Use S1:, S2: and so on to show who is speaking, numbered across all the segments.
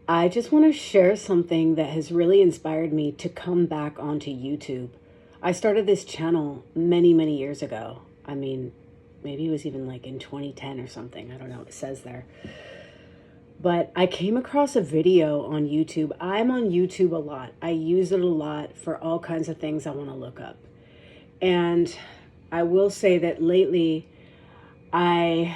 S1: I just want to share something that has really inspired me to come back onto YouTube. I started this channel many, many years ago. I mean, maybe it was even like in 2010 or something. I don't know, it says there. But I came across a video on YouTube. I'm on YouTube a lot. I use it a lot for all kinds of things I want to look up. And I will say that lately, I've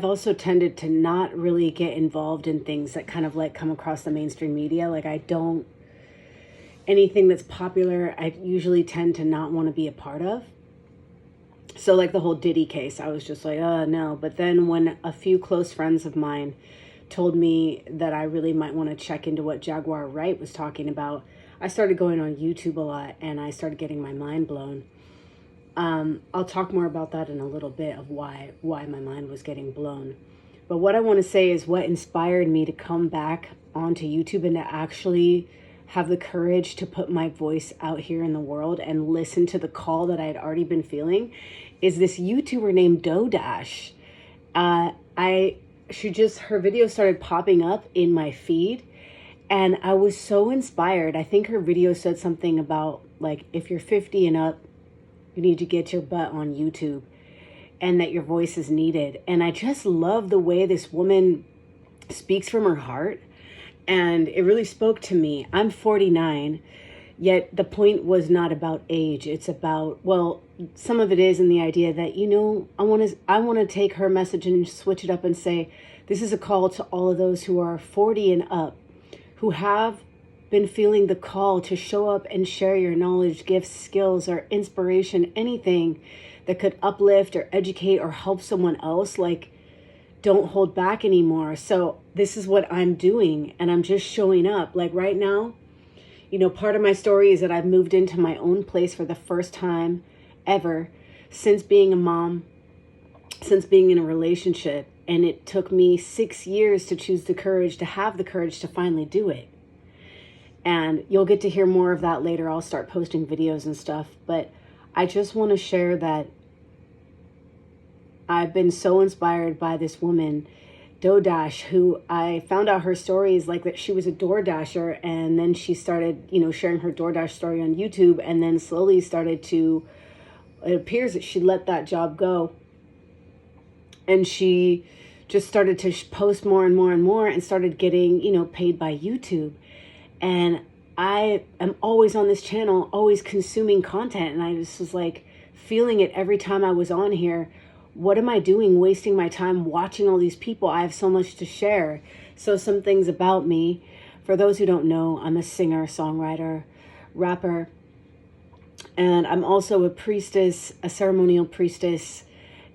S1: also tended to not really get involved in things that kind of like come across the mainstream media. Like anything that's popular, I usually tend to not want to be a part of. So like the whole Diddy case, I was just like, oh no. But then when a few close friends of mine told me that I really might want to check into what Jaguar Wright was talking about, I started going on YouTube a lot and I started getting my mind blown. I'll talk more about that in a little bit of why my mind was getting blown. But what I want to say is what inspired me to come back onto YouTube and to actually have the courage to put my voice out here in the world and listen to the call that I had already been feeling is this YouTuber named DoughDash. Her video started popping up in my feed and I was so inspired. I think her video said something about like, if you're 50 and up, you need to get your butt on YouTube and that your voice is needed. And I just love the way this woman speaks from her heart. And it really spoke to me. I'm 49, yet the point was not about age. It's about, well, some of it is in the idea that, I want to take her message and switch it up and say, this is a call to all of those who are 40 and up, who have been feeling the call to show up and share your knowledge, gifts, skills, or inspiration, anything that could uplift or educate or help someone else. Like, don't hold back anymore. So this is what I'm doing, and I'm just showing up. Like right now, part of my story is that I've moved into my own place for the first time ever since being a mom, since being in a relationship. And it took me 6 years to choose the courage, to have the courage to finally do it. And you'll get to hear more of that later. I'll start posting videos and stuff. But I just want to share that I've been so inspired by this woman, DoughDash, who I found out her story is like that she was a DoorDasher. And then she started, sharing her DoorDash story on YouTube. And then slowly it appears that she let that job go. And she just started to post more and more and more and started getting, paid by YouTube. And I am always on this channel, always consuming content. And I just was like feeling it every time I was on here. What am I doing wasting my time watching all these people? I have so much to share. So some things about me. For those who don't know, I'm a singer, songwriter, rapper. And I'm also a priestess, a ceremonial priestess.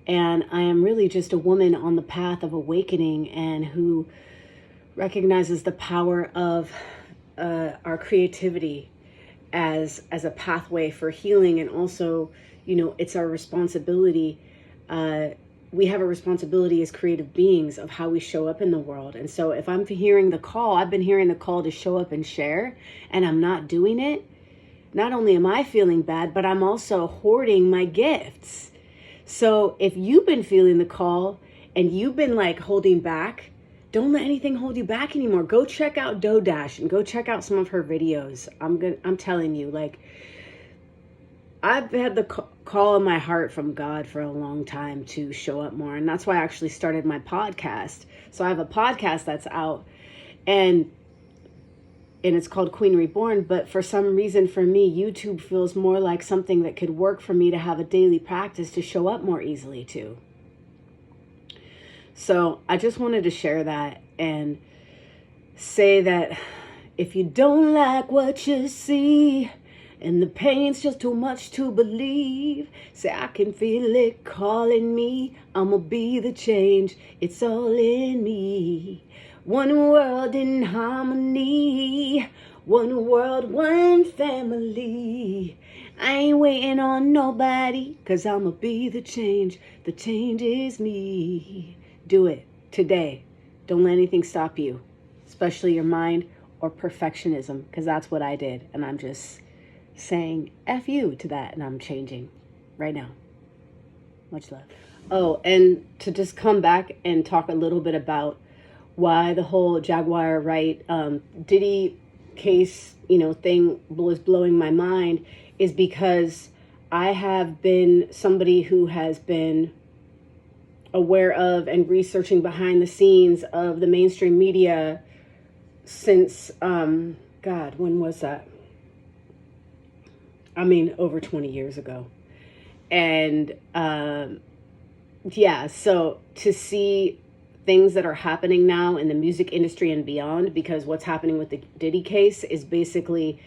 S1: And I am really just a woman on the path of awakening and who recognizes the power of our creativity as a pathway for healing. And also, it's our responsibility. We have a responsibility as creative beings of how we show up in the world. And so if I'm hearing the call, I've been hearing the call to show up and share, and I'm not doing it, not only am I feeling bad, but I'm also hoarding my gifts. So if you've been feeling the call and you've been like holding back, don't let anything hold you back anymore. Go check out DoughDash and go check out some of her videos. I'm telling you, like, I've had the call in my heart from God for a long time to show up more. And that's why I actually started my podcast. So I have a podcast that's out and it's called Queen Reborn. But for some reason, for me, YouTube feels more like something that could work for me to have a daily practice to show up more easily to. So I just wanted to share that and say that if you don't like what you see and the pain's just too much to believe, say I can feel it calling me. I'ma be the change. It's all in me. One world in harmony. One world, one family. I ain't waiting on nobody, 'cause I'ma be the change. The change is me. Do it today. Don't let anything stop you, especially your mind or perfectionism, because that's what I did. And I'm just saying F you to that, and I'm changing right now. Much love. Oh, and to just come back and talk a little bit about why the whole Jaguar Wright Diddy case, thing was blowing my mind, is because I have been somebody who has been aware of and researching behind the scenes of the mainstream media since, God, when was that? I mean, over 20 years ago. And yeah, so to see things that are happening now in the music industry and beyond, because what's happening with the Diddy case is basically,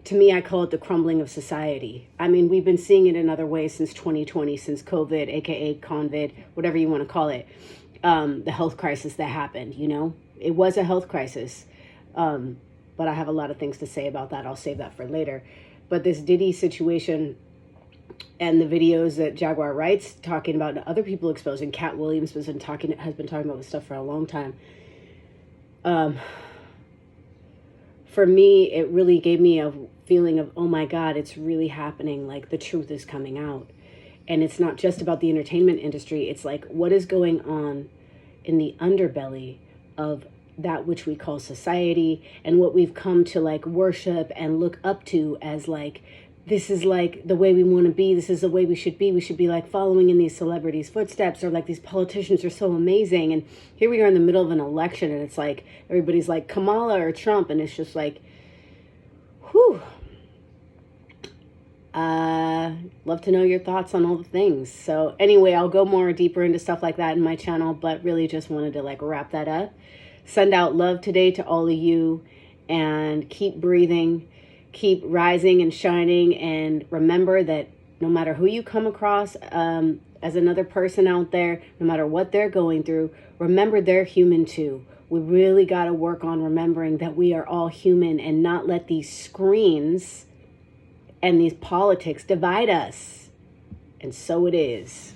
S1: to me, I call it the crumbling of society. I mean, we've been seeing it in other ways since 2020, since COVID, aka COVID, whatever you want to call it, the health crisis that happened, It was a health crisis, but I have a lot of things to say about that. I'll save that for later. But this Diddy situation and the videos that Jaguar Wright's talking about and other people exposing, Cat Williams has been talking about this stuff for a long time. For me, it really gave me a feeling of, oh my God, it's really happening. Like, the truth is coming out. And it's not just about the entertainment industry. It's like, what is going on in the underbelly of that which we call society, and what we've come to like worship and look up to as like, this is like the way we want to be. This is the way we should be. We should be like following in these celebrities' footsteps, or like these politicians are so amazing. And here we are in the middle of an election, and it's like everybody's like Kamala or Trump, and it's just like, whew. Love to know your thoughts on all the things. So anyway, I'll go more deeper into stuff like that in my channel, but really just wanted to like wrap that up. Send out love today to all of you, and keep breathing, keep rising and shining. And remember that no matter who you come across as another person out there, no matter what they're going through, remember they're human too. We really got to work on remembering that we are all human, and not let these screens and these politics divide us. And so it is.